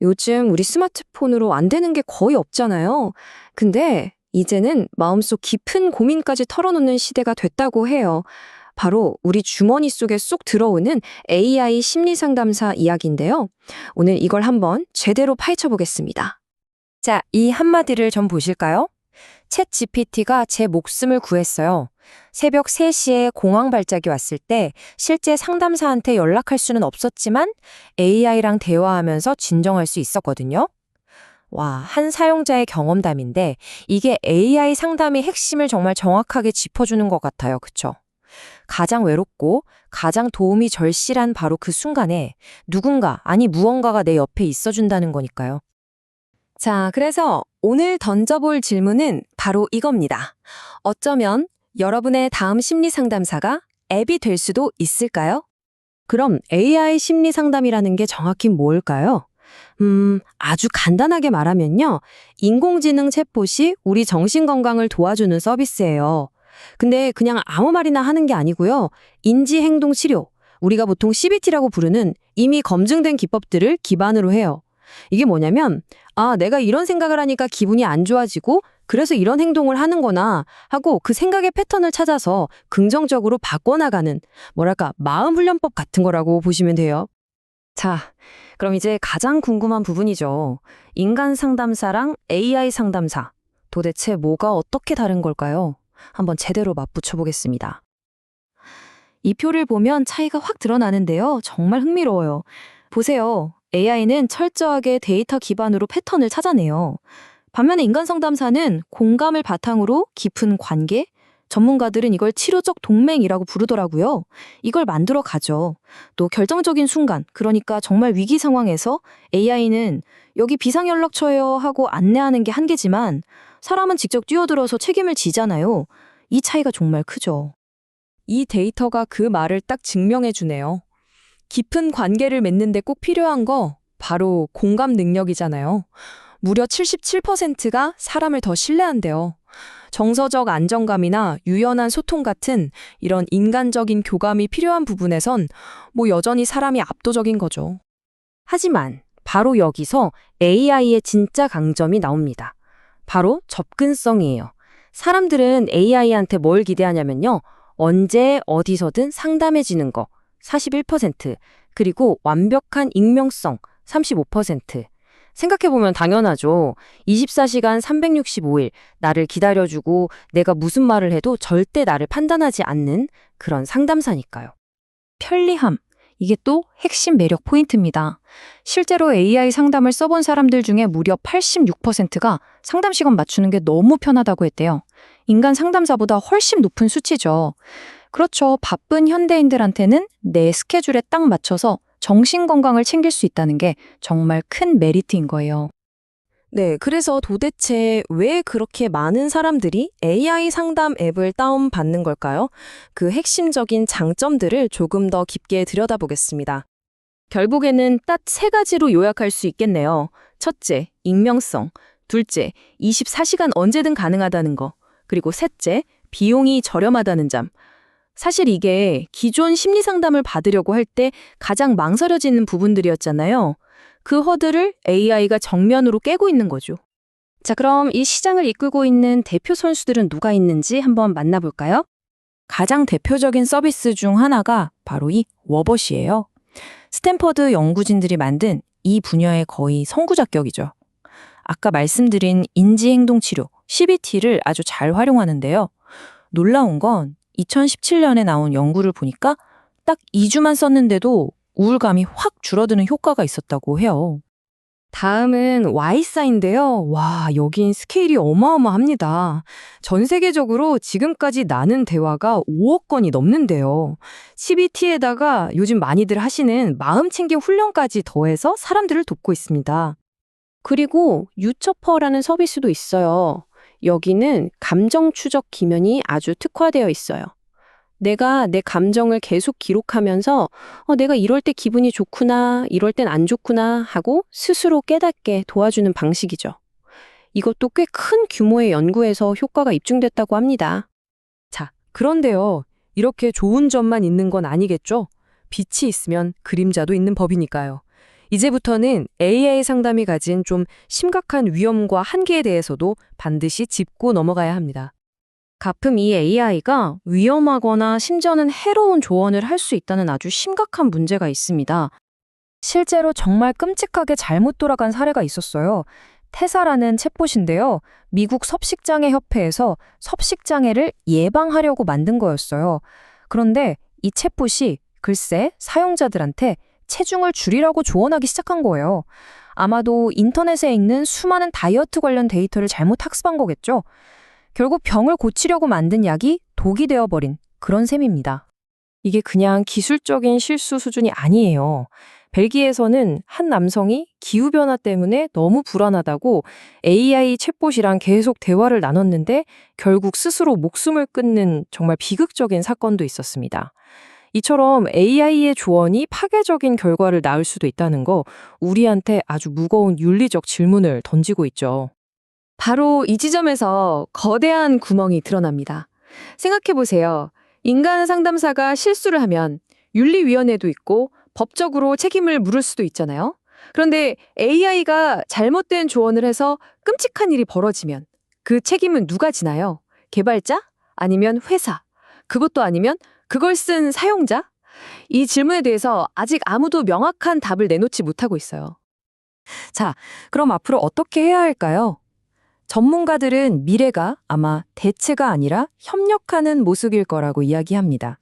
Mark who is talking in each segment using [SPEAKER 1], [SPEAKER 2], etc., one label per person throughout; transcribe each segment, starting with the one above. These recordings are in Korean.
[SPEAKER 1] 요즘 우리 스마트폰으로 안 되는 게 거의 없잖아요. 근데 이제는 마음속 깊은 고민까지 털어놓는 시대가 됐다고 해요. 바로 우리 주머니 속에 쏙 들어오는 AI 심리 상담사 이야기인데요. 오늘 이걸 한번 제대로 파헤쳐 보겠습니다.
[SPEAKER 2] 자, 이 한마디를 좀 보실까요? 챗 GPT가 제 목숨을 구했어요. 새벽 3시에 공황 발작이 왔을 때 실제 상담사한테 연락할 수는 없었지만 AI랑 대화하면서 진정할 수 있었거든요. 와, 한 사용자의 경험담인데 이게 AI 상담의 핵심을 정말 정확하게 짚어주는 것 같아요. 그쵸? 가장 외롭고 가장 도움이 절실한 바로 그 순간에 누군가, 아니 무언가가 내 옆에 있어준다는 거니까요.
[SPEAKER 1] 자, 그래서 오늘 던져볼 질문은 바로 이겁니다. 어쩌면 여러분의 다음 심리 상담사가 앱이 될 수도 있을까요? 그럼 AI 심리 상담이라는 게 정확히 뭘까요? 아주 간단하게 말하면요. 인공지능 챗봇이 우리 정신건강을 도와주는 서비스예요. 근데 그냥 아무 말이나 하는 게 아니고요. 인지행동 치료, 우리가 보통 CBT라고 부르는 이미 검증된 기법들을 기반으로 해요. 이게 뭐냐면, 아, 내가 이런 생각을 하니까 기분이 안 좋아지고 그래서 이런 행동을 하는구나 하고 그 생각의 패턴을 찾아서 긍정적으로 바꿔나가는, 뭐랄까, 마음 훈련법 같은 거라고 보시면 돼요. 자, 그럼 이제 가장 궁금한 부분이죠. 인간 상담사랑 AI 상담사. 도대체 뭐가 어떻게 다른 걸까요? 한번 제대로 맞붙여 보겠습니다. 이 표를 보면 차이가 확 드러나는데요. 정말 흥미로워요. 보세요. AI는 철저하게 데이터 기반으로 패턴을 찾아내요. 반면에 인간 상담사는 공감을 바탕으로 깊은 관계, 전문가들은 이걸 치료적 동맹이라고 부르더라고요. 이걸 만들어 가죠. 또 결정적인 순간, 그러니까 정말 위기 상황에서 AI는 여기 비상연락처예요 하고 안내하는 게 한계지만 사람은 직접 뛰어들어서 책임을 지잖아요. 이 차이가 정말 크죠. 이 데이터가 그 말을 딱 증명해 주네요. 깊은 관계를 맺는데 꼭 필요한 거 바로 공감 능력이잖아요. 무려 77%가 사람을 더 신뢰한대요. 정서적 안정감이나 유연한 소통 같은 이런 인간적인 교감이 필요한 부분에선 여전히 사람이 압도적인 거죠. 하지만 바로 여기서 AI의 진짜 강점이 나옵니다. 바로 접근성이에요. 사람들은 AI한테 뭘 기대하냐면요. 언제 어디서든 상담해지는 거 41%, 그리고 완벽한 익명성 35%. 생각해보면 당연하죠. 24시간 365일 나를 기다려주고 내가 무슨 말을 해도 절대 나를 판단하지 않는 그런 상담사니까요. 편리함. 이게 또 핵심 매력 포인트입니다. 실제로 AI 상담을 써본 사람들 중에 무려 86%가 상담 시간 맞추는 게 너무 편하다고 했대요. 인간 상담사보다 훨씬 높은 수치죠. 그렇죠. 바쁜 현대인들한테는 내 스케줄에 딱 맞춰서 정신 건강을 챙길 수 있다는 게 정말 큰 메리트인 거예요. 네, 그래서 도대체 왜 그렇게 많은 사람들이 AI 상담 앱을 다운받는 걸까요? 그 핵심적인 장점들을 조금 더 깊게 들여다보겠습니다. 결국에는 딱 세 가지로 요약할 수 있겠네요. 첫째, 익명성. 둘째, 24시간 언제든 가능하다는 거. 그리고 셋째, 비용이 저렴하다는 점. 사실 이게 기존 심리 상담을 받으려고 할 때 가장 망설여지는 부분들이었잖아요. 그 허들을 AI가 정면으로 깨고 있는 거죠. 자, 그럼 이 시장을 이끌고 있는 대표 선수들은 누가 있는지 한번 만나볼까요? 가장 대표적인 서비스 중 하나가 바로 이 워벗이에요. 스탠퍼드 연구진들이 만든 이 분야의 거의 선구자격이죠. 아까 말씀드린 인지행동 치료, CBT를 아주 잘 활용하는데요. 놀라운 건 2017년에 나온 연구를 보니까 딱 2주만 썼는데도 우울감이 확 줄어드는 효과가 있었다고 해요. 다음은 Y사인데요. 와, 여긴 스케일이 어마어마합니다. 전 세계적으로 지금까지 나눈 대화가 5억 건이 넘는데요. CBT에다가 요즘 많이들 하시는 마음 챙김 훈련까지 더해서 사람들을 돕고 있습니다. 그리고 유처퍼라는 서비스도 있어요. 여기는 감정 추적 기면이 아주 특화되어 있어요. 내가 내 감정을 계속 기록하면서 내가 이럴 때 기분이 좋구나, 이럴 땐 안 좋구나 하고 스스로 깨닫게 도와주는 방식이죠. 이것도 꽤 큰 규모의 연구에서 효과가 입증됐다고 합니다. 자, 그런데요. 이렇게 좋은 점만 있는 건 아니겠죠? 빛이 있으면 그림자도 있는 법이니까요. 이제부터는 AI 상담이 가진 좀 심각한 위험과 한계에 대해서도 반드시 짚고 넘어가야 합니다. 가끔 이 AI가 위험하거나 심지어는 해로운 조언을 할 수 있다는 아주 심각한 문제가 있습니다.
[SPEAKER 2] 실제로 정말 끔찍하게 잘못 돌아간 사례가 있었어요. 테사라는 챗봇인데요. 미국 섭식장애 협회에서 섭식장애를 예방하려고 만든 거였어요. 그런데 이 챗봇이 글쎄 사용자들한테 체중을 줄이라고 조언하기 시작한 거예요. 아마도 인터넷에 있는 수많은 다이어트 관련 데이터를 잘못 학습한 거겠죠. 결국 병을 고치려고 만든 약이 독이 되어버린 그런 셈입니다. 이게 그냥 기술적인 실수 수준이 아니에요. 벨기에에서는 한 남성이 기후변화 때문에 너무 불안하다고 AI 챗봇이랑 계속 대화를 나눴는데 결국 스스로 목숨을 끊는 정말 비극적인 사건도 있었습니다. 이처럼 AI의 조언이 파괴적인 결과를 낳을 수도 있다는 거 우리한테 아주 무거운 윤리적 질문을 던지고 있죠.
[SPEAKER 1] 바로 이 지점에서 거대한 구멍이 드러납니다. 생각해보세요. 인간 상담사가 실수를 하면 윤리위원회도 있고 법적으로 책임을 물을 수도 있잖아요. 그런데 AI가 잘못된 조언을 해서 끔찍한 일이 벌어지면 그 책임은 누가 지나요? 개발자? 아니면 회사? 그것도 아니면 그걸 쓴 사용자? 이 질문에 대해서 아직 아무도 명확한 답을 내놓지 못하고 있어요. 자, 그럼 앞으로 어떻게 해야 할까요? 전문가들은 미래가 아마 대체가 아니라 협력하는 모습일 거라고 이야기합니다.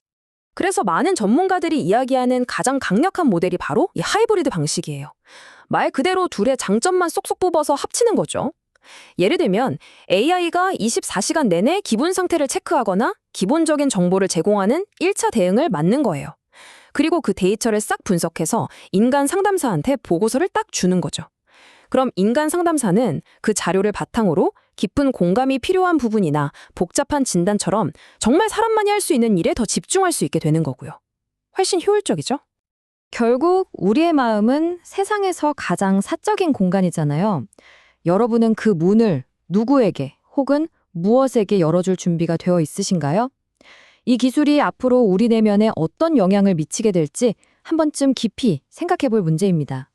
[SPEAKER 1] 그래서 많은 전문가들이 이야기하는 가장 강력한 모델이 바로 이 하이브리드 방식이에요. 말 그대로 둘의 장점만 쏙쏙 뽑아서 합치는 거죠. 예를 들면 AI가 24시간 내내 기분 상태를 체크하거나 기본적인 정보를 제공하는 1차 대응을 맡는 거예요. 그리고 그 데이터를 싹 분석해서 인간 상담사한테 보고서를 딱 주는 거죠. 그럼 인간 상담사는 그 자료를 바탕으로 깊은 공감이 필요한 부분이나 복잡한 진단처럼 정말 사람만이 할 수 있는 일에 더 집중할 수 있게 되는 거고요. 훨씬 효율적이죠?
[SPEAKER 2] 결국 우리의 마음은 세상에서 가장 사적인 공간이잖아요. 여러분은 그 문을 누구에게 혹은 무엇에게 열어줄 준비가 되어 있으신가요? 이 기술이 앞으로 우리 내면에 어떤 영향을 미치게 될지 한 번쯤 깊이 생각해 볼 문제입니다.